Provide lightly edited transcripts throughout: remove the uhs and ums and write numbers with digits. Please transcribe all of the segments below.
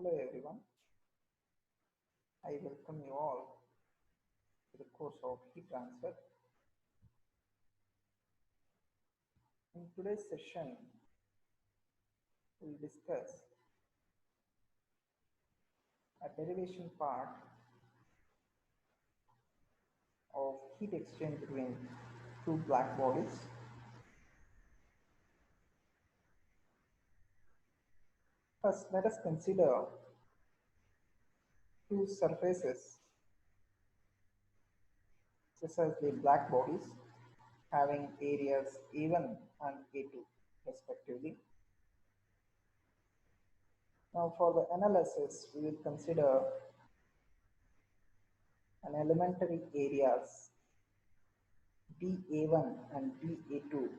Hello everyone, I welcome you all to the course of heat transfer. In today's session, we will discuss a derivation part of heat exchange between two black bodies. First, let us consider two surfaces, precisely black bodies, having areas A1 and A2 respectively. Now for the analysis, we will consider an elementary areas dA1 and dA2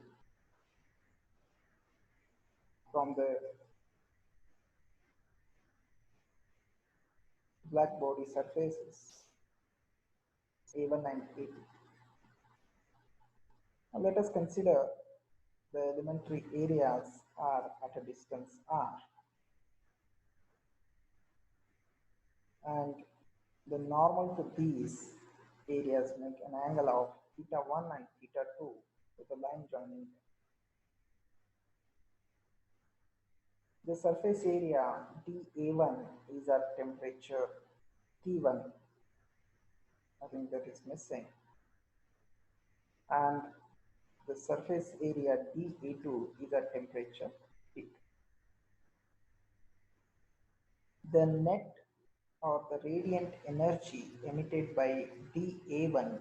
from the black body surfaces A1 and A2. Now let us consider the elementary areas are at a distance r, and the normal to these areas make an angle of theta 1 and theta 2 with a line joining them. The surface area dA1 is at temperature T1, I think that is missing, and the surface area dA2 is at temperature T2. The net or the radiant energy emitted by dA1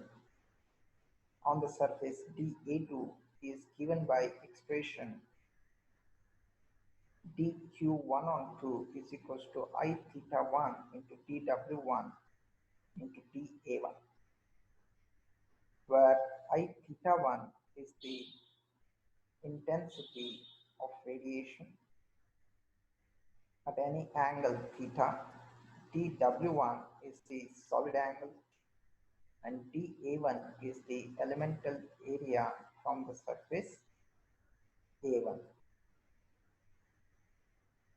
on the surface dA2 is given by expression dQ1 on 2 is equals to I theta 1 into dW1 into dA1, where I theta 1 is the intensity of radiation at any angle theta, dW1 is the solid angle, and dA1 is the elemental area from the surface A1.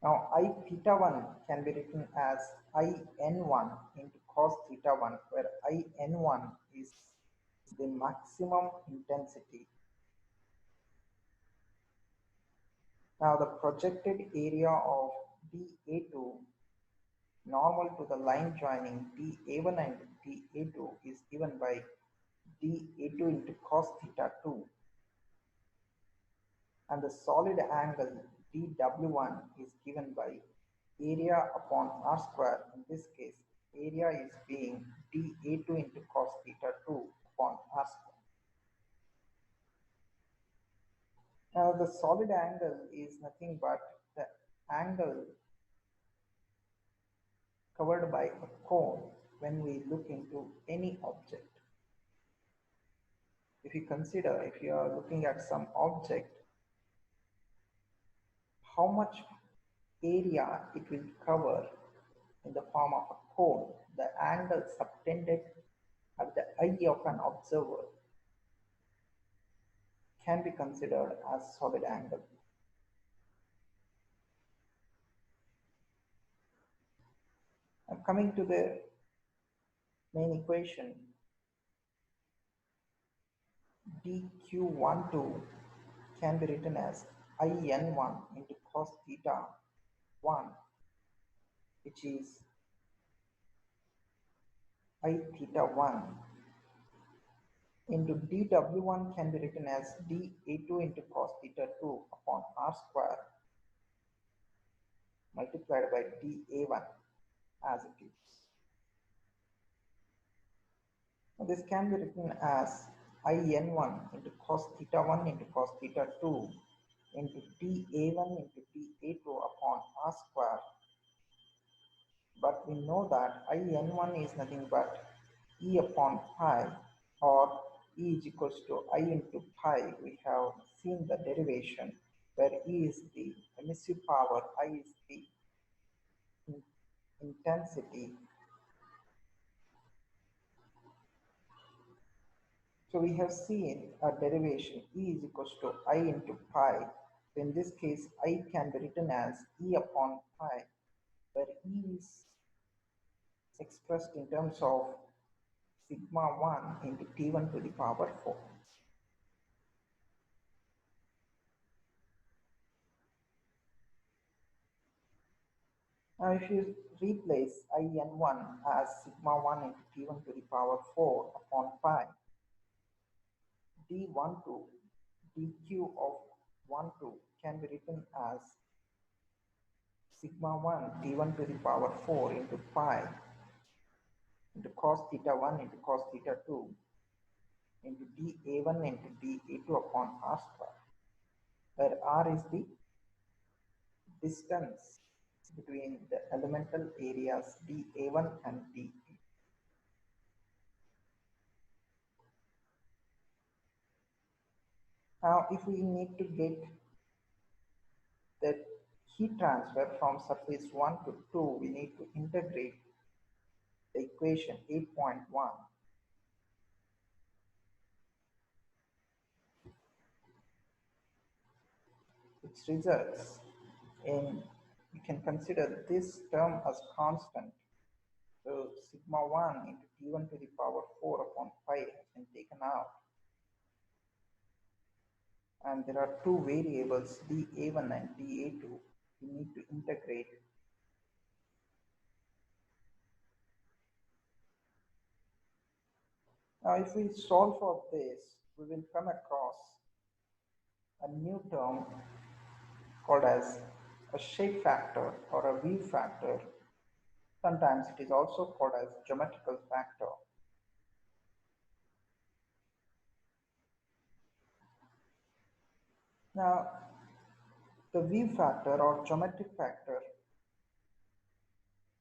Now I theta 1 can be written as IN1 into cos theta 1, where IN1 is the maximum intensity. Now the projected area of dA2 normal to the line joining dA1 and dA2 is given by dA2 into cos theta 2, and the solid angle dW1 is given by area upon r square. In this case, area is being dA2 into cos theta 2 upon r square. Now the solid angle is nothing but the angle covered by a cone when we look into any object. If you are looking at some object, how much area it will cover in the form of a cone, the angle subtended at the eye of an observer can be considered as solid angle. Now coming to the main equation, dQ12 can be written as IN1 into cos theta 1, which is I theta 1, into dW1 can be written as dA2 into cos theta 2 upon r square multiplied by dA1 as it is. Now this can be written as IN1 into cos theta 1 into cos theta 2 into dA1 into dA2 upon r square. But we know that IN1 is nothing but E upon pi, or E is equals to I into pi. We have seen the derivation where E is the emissive power, I is the intensity. So we have seen a derivation E is equals to I into pi. So in this case, I can be written as E upon pi. where E is expressed in terms of sigma 1 into T1 to the power 4. Now if you replace IN1 as sigma 1 into T1 to the power 4 upon pi, D12 dq of 1 2 can be written as sigma 1 T1 to the power 4 into pi into cos theta 1 into cos theta 2 into dA1 into dA2 upon r square, where r is the distance between the elemental areas dA1 and dA. Now, if we need to get the heat transfer from surface 1 to 2, we need to integrate the equation 8.1, which results in, you can consider this term as constant. So sigma 1 into T1 to the power 4 upon pi has been taken out. And there are two variables dA1 and dA2 we need to integrate. Now if we solve for this, we will come across a new term called as a shape factor or a view factor. Sometimes it is also called as geometrical factor. Now the view factor or geometric factor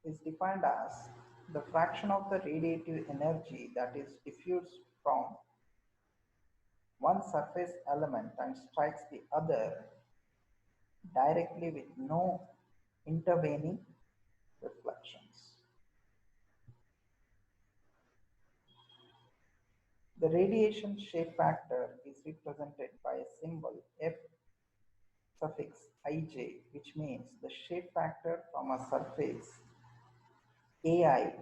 is defined as the fraction of the radiative energy that is diffused from one surface element and strikes the other directly with no intervening reflections. The radiation shape factor is represented by a symbol F suffix ij, which means the shape factor from a surface AI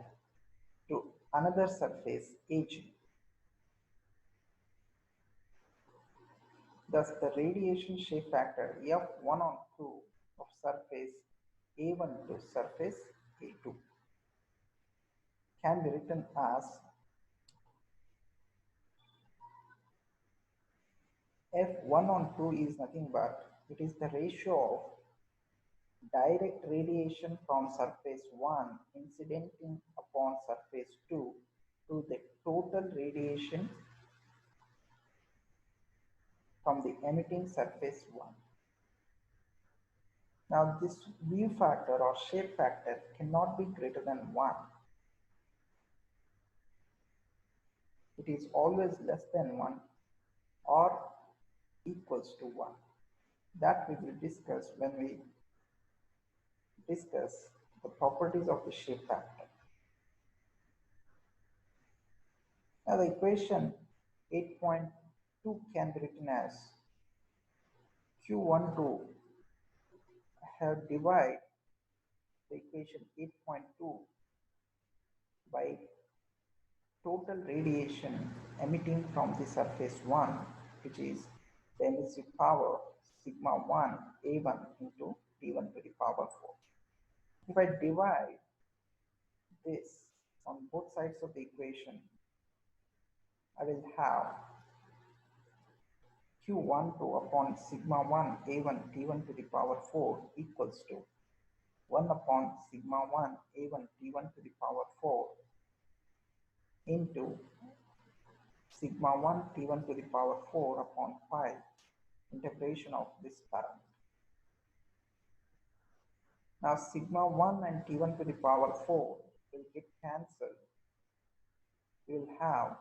to another surface AG. Thus, the radiation shape factor F1 on 2 of surface A1 to surface A2 can be written as F1 on 2 is nothing but it is the ratio of direct radiation from surface 1 incidenting upon surface 2 to the total radiation from the emitting surface 1. Now this view factor or shape factor cannot be greater than 1. It is always less than 1 or equals to 1. That we will discuss when we discuss the properties of the shape factor. Now the equation 8.2 can be written as Q12. I have divided the equation 8.2 by total radiation emitting from the surface 1, which is the emissive power sigma 1 A1 into T1 to the power 4. If I divide this on both sides of the equation, I will have Q12 upon sigma 1 A1 T1 to the power 4 equals to 1 upon sigma 1 A1 T1 to the power 4 into sigma 1 T1 to the power 4 upon pi integration of this current. Now sigma 1 and T1 to the power 4 will get cancelled. We will have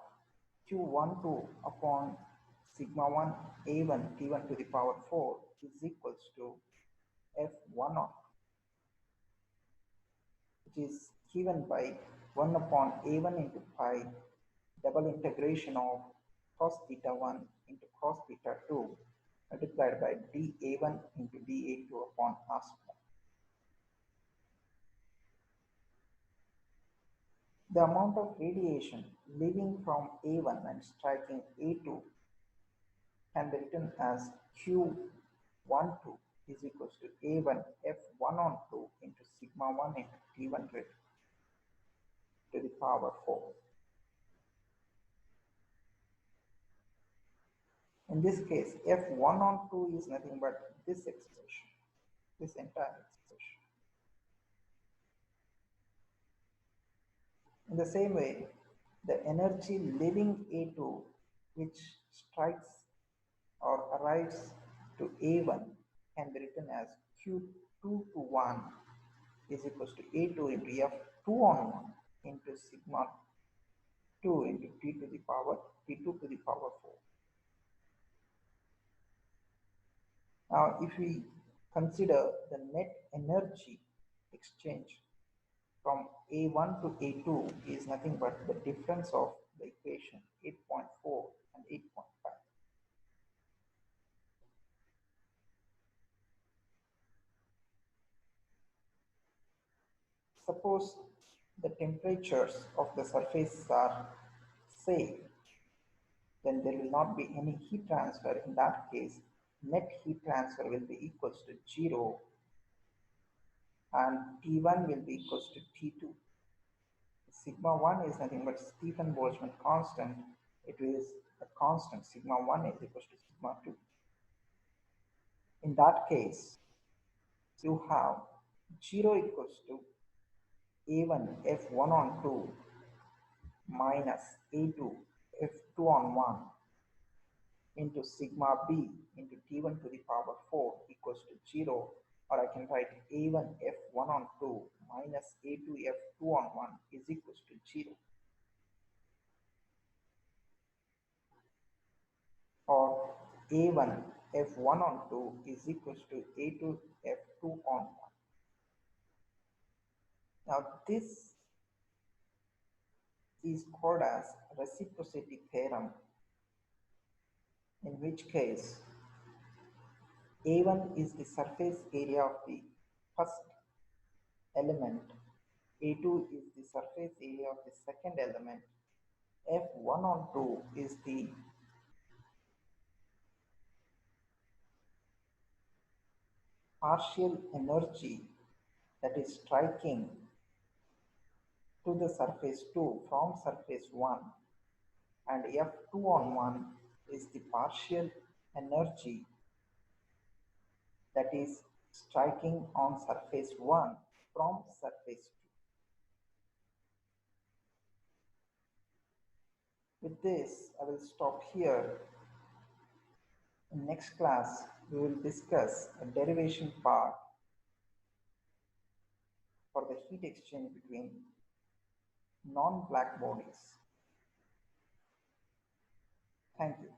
Q12 upon sigma 1 A1 T1 to the power 4 is equals to F1 of, which is given by 1 upon A1 into pi double integration of cos theta 1 into cos theta 2 multiplied by dA1 into dA2 upon r square. The amount of radiation leaving from A1 and striking A2 can be written as Q12 is equals to A1 F1 on 2 into sigma 1 into T1 to the power 4. In this case, F1 on 2 is nothing but this expression, this entire expression. In the same way, the energy leaving A2 which strikes or arrives to A1 can be written as Q2 to 1 is equals to A2 into F2 on 1 into sigma 2 into T2 to the power 4. Now, if we consider the net energy exchange from A1 to A2 is nothing but the difference of the equation 8.4 and 8.5. Suppose the temperatures of the surface are same, then there will not be any heat transfer. In that case, net heat transfer will be equals to 0 and T1 will be equals to T2. Sigma 1 is nothing but Stefan Boltzmann constant. It is a constant. Sigma 1 is equals to sigma 2. In that case, you have 0 equals to A1 F1 on 2 minus A2 F2 on 1 into sigma b into T1 to the power 4 equals to 0, or I can write A1 F1 on 2 minus A2 F2 on 1 is equals to 0. Or A1 F1 on 2 is equals to A2 F2 on 1. Now this is called as reciprocity theorem, in which case A1 is the surface area of the first element, A2 is the surface area of the second element, F1 on 2 is the partial energy that is striking to the surface 2 from surface 1, and F2 on 1 is the partial energy that is striking on surface 1 from surface 2. With this, I will stop here. In next class, we will discuss a derivation part for the heat exchange between non-black bodies. Thank you.